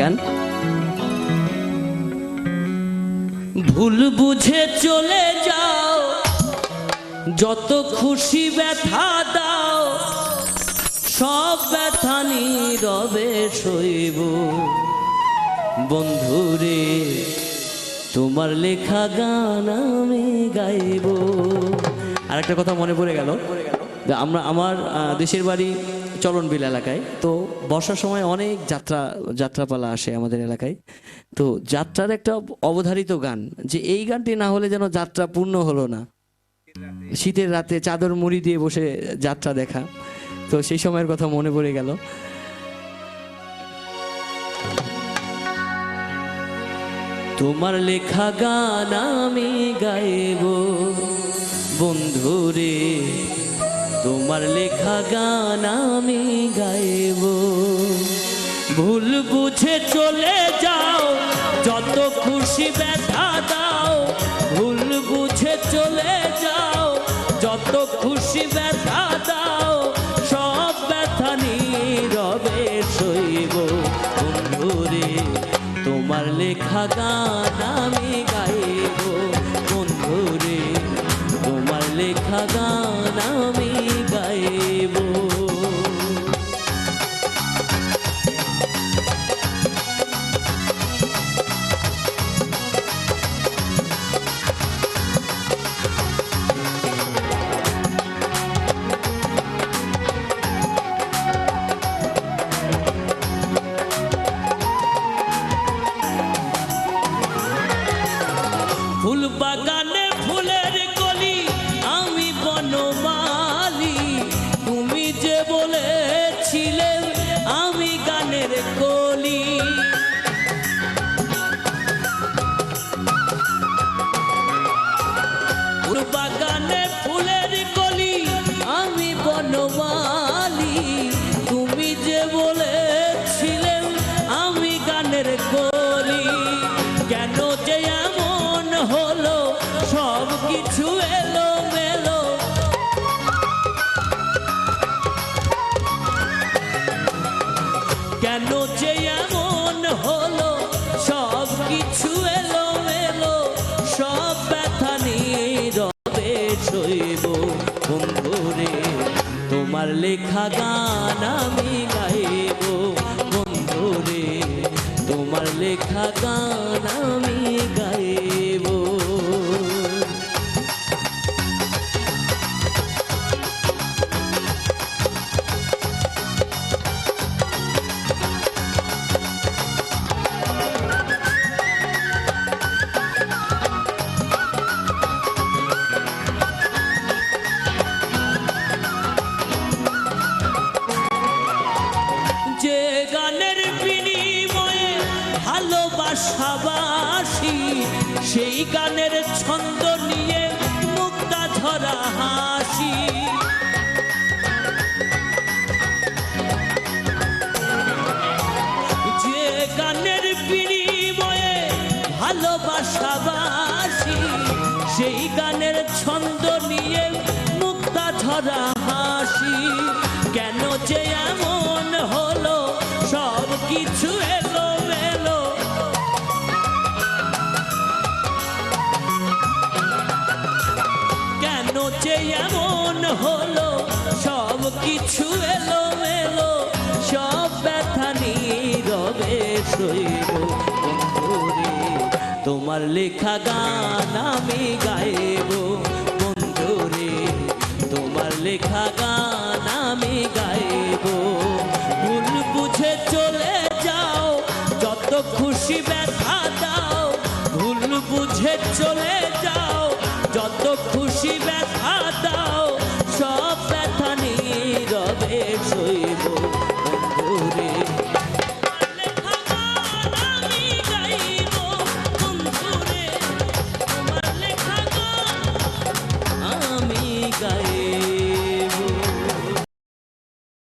গান। ভুল বুঝে চলে যাও, যত খুশি ব্যথা দাও, সব ব্যথা নীরবে সইব। বন্ধুরে তোমার লেখা গান আমি গাইব। আর একটা কথা মনে পড়ে গেল, আমার দেশের বাড়ি চলনবিল এলাকায়। তো বর্ষার সময় অনেক যাত্রাপালা আসে আমাদের এলাকায়। তো যাত্রার একটা অবধারিত গান, যে এই গানটি না হলে যেন যাত্রা পূর্ণ হলো না। শীতের রাতে চাদর মুড়ি দিয়ে বসে যাত্রা দেখা। তো সেই সময়ের কথা মনে পড়ে গেল। তোমার লেখা গান আমি গাইব বন্ধুরে, তোমার লেখা গান আমি গাইব। ভুল বুঝে চলে যাও, যত খুশি ব্যথা দাও। ভুল বুঝে চলে যাও, যত খুশি ব্যথা দাও, সব ব্যথা নীরবে সইব। বন্ধুরে তোমার লেখা গান আমি গাইব। বন্ধুরে তোমার লেখা গান আমি গাইব। ফুল বাগানে ফুলের কলি, আমি বনমালী। তুমি যে বলেছিলে আমি গানের কলি। ফুল বাগানে ফুলের কলি, আমি বনমালী। তুমি যে বলেছিলে আমি গানের কলি। কেন যে এমন হলো, সব কিছু এলো মেলো। কেন যে এমন হলো, সব কিছু এলো মেলো। সব ব্যথা নীরবে সইব। বন্ধুরে তোমার লেখা গান আমি গাইব। বন্ধুরে তোমার লেখা গান আমি গাইব। যে গানের বিনিময়ে ভালোবাসাবাসি, সেই গানের ছন্দ নিয়ে মুক্তা ঝরা হাসি। যে গানের বিনিময়ে ভালোবাসাবাসি, সেই গানের ছন্দ নিয়ে মুক্তা ঝরা হাসি। কেন যে এমন হলো, সব কিছু এলো মেলো। কেন যে এমন হলো, সব কিছু এলো মেলো। সব ব্যথা নীরবে সইব। বন্ধুরে তোমার লেখা গান আমি গাইব। বন্ধুরে তোমার লেখা গান আমি গাইব। ভুল বুঝে চলে যাও, যত খুশি ব্যথা দাও। ভুল বুঝে চলে যাও,